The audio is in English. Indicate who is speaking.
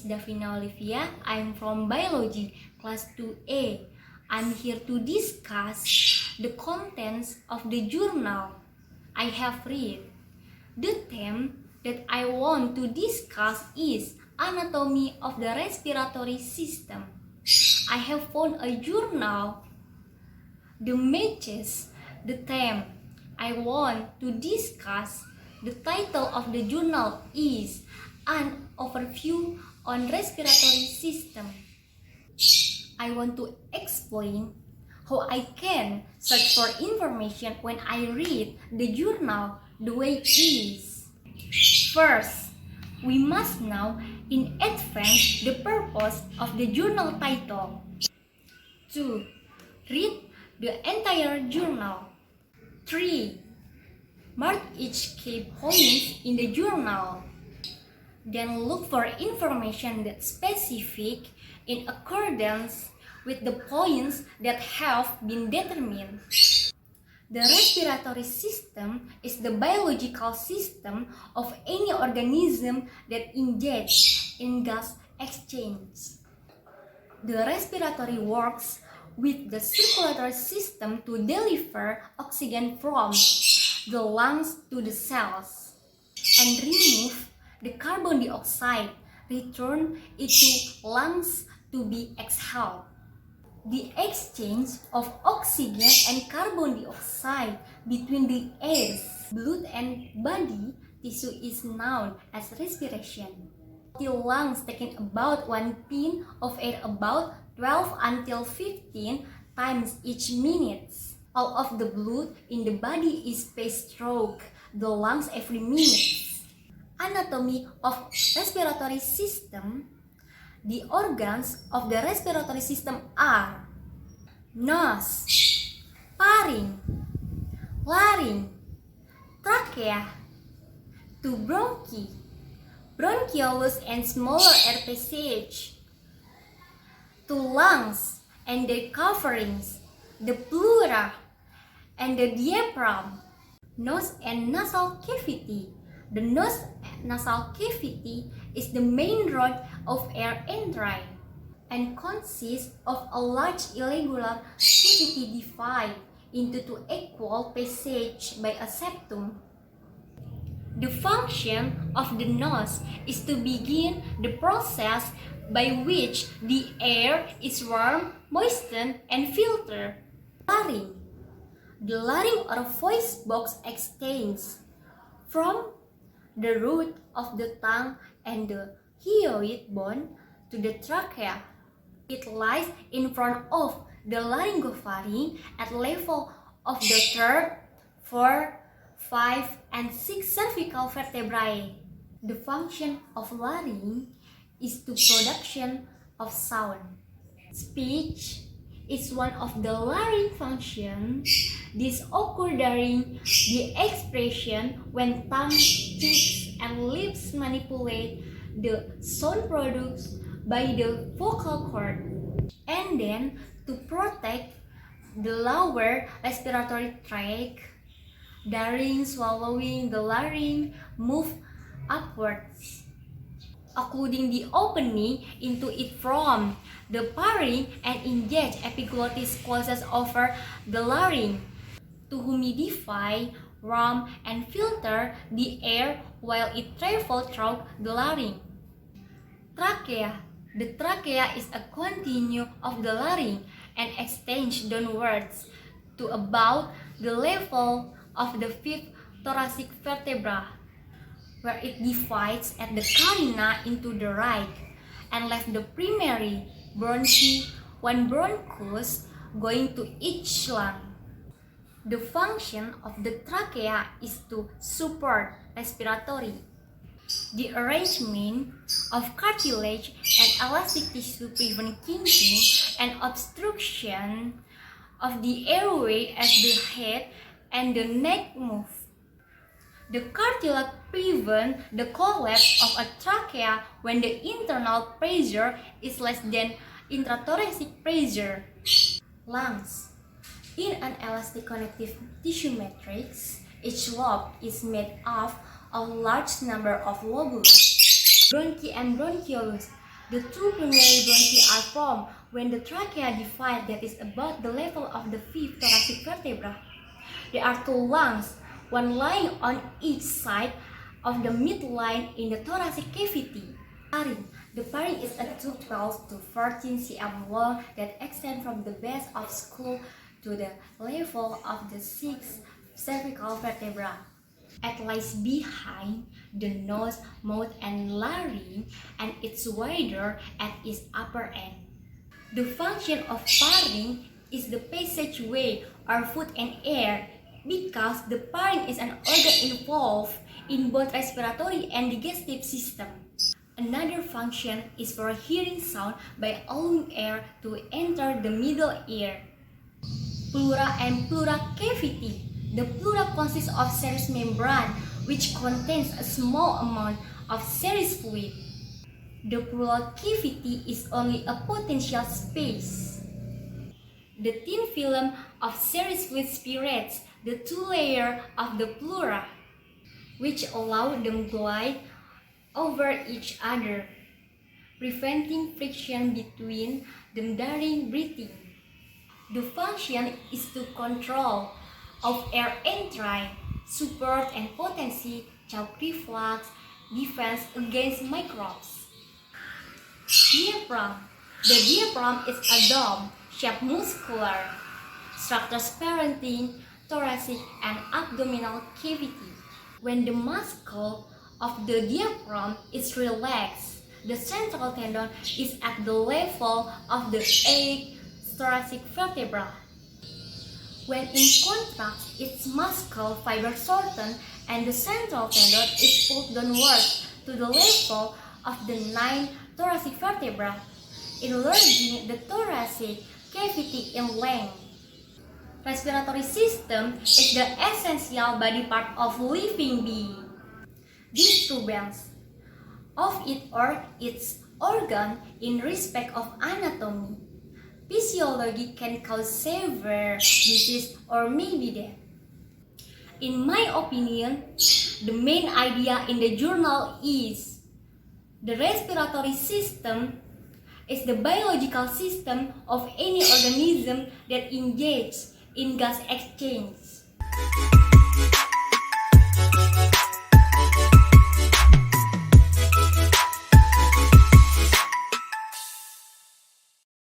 Speaker 1: Davina Olivia. I'm from Biology, Class 2A. I'm here to discuss the contents of the journal I have read. The theme that I want to discuss is anatomy of the respiratory system. I have found a journal that matches the theme I want to discuss. The title of the journal is An Overview on Respiratory System. I want to explain how I can search for information when I read the journal the way it is. First, we must know in advance the purpose of the journal title. 2. Read the entire journal. 3. Mark each key point in the journal. Then look for information that's specific in accordance with the points that have been determined. The respiratory system is the biological system of any organism that engages in gas exchange. The respiratory works with the circulatory system to deliver oxygen from the lungs to the cells and remove the carbon dioxide, return it to lungs to be exhaled. The exchange of oxygen and carbon dioxide between the air's blood and body tissue is known as respiration. The lungs taking about 1 pint of air about 12 until 15 times each minute. All of the blood in the body is paced through the lungs every minute. Anatomy of respiratory system. The organs of the respiratory system are nose, pharynx, larynx, trachea, 2 bronchi, bronchioles and smaller air passage, 2 lungs and their coverings, the pleura and the diaphragm, nose and nasal cavity. The nose nasal cavity is the main road of air entry and consists of a large irregular cavity divided into 2 equal passages by a septum. The function of the nose is to begin the process by which the air is warmed, moistened, and filtered. Larynx. The larynx or voice box extends from the root of the tongue and the hyoid bone to the trachea. It lies in front of the laryngopharynx at level of the third, fourth, 5, and 6 cervical vertebrae. The function of larynx is to production of sound. Speech is one of the larynx functions. This occurs during the expression when tongue, cheeks, and lips manipulate the sound produced by the vocal cord. And then to protect the lower respiratory tract, during swallowing, the larynx move upwards, occluding the opening into it from the pharynx and engage epiglottis closes over the larynx to humidify, warm, and filter the air while it travels through the larynx. Trachea. The trachea is a continuum of the larynx and extends downwards to about the level of the 5th thoracic vertebra, where it divides at the carina into the right and left the primary bronchi, 1 bronchus going to each lung. The function of the trachea is to support respiratory. The arrangement of cartilage and elastic tissue prevent kinking and obstruction of the airway as the head and the neck move. The cartilage prevents the collapse of a trachea when the internal pressure is less than intrathoracic pressure. Lungs. In an elastic connective tissue matrix, each lobe is made of a large number of lobules. Bronchi and bronchioles The two primary bronchi are formed when the trachea divides, that is about the level of the fifth thoracic vertebra. There are two lungs, one lying on each side of the midline in the thoracic cavity. The pharynx is a 12 to 14 cm long that extends from the base of skull to the level of the sixth cervical vertebra. It lies behind the nose, mouth, and larynx, and it's wider at its upper end. The function of pharynx is the passageway or food and air because the pharynx is an organ involved in both respiratory and digestive system. Another function is for hearing sound by allowing air to enter the middle ear. Pleura and pleural cavity. The pleura consists of serous membrane which contains a small amount of serous fluid. The pleural cavity is only a potential space. The thin film of serous fluid separates the two layers of the pleura, which allow them glide over each other, preventing friction between them during breathing. The function is to control of air entry, support and potency, choke reflux, defense against microbes. Diaphragm. The diaphragm is a dome-shaped muscular structure surrounding thoracic and abdominal cavity. When the muscle of the diaphragm is relaxed, the central tendon is at the level of the eighth thoracic vertebra. When in contract, its muscle fiber shorten and the central tendon is pulled downward to the level of the ninth thoracic vertebra, enlarging the thoracic cavity in length. Respiratory system is the essential body part of living being. Disturbance of it or its organ in respect of anatomy, physiology can cause severe disease or maybe death. In my opinion, the main idea in the journal is the respiratory system is the biological system of any organism that engages in gas exchange.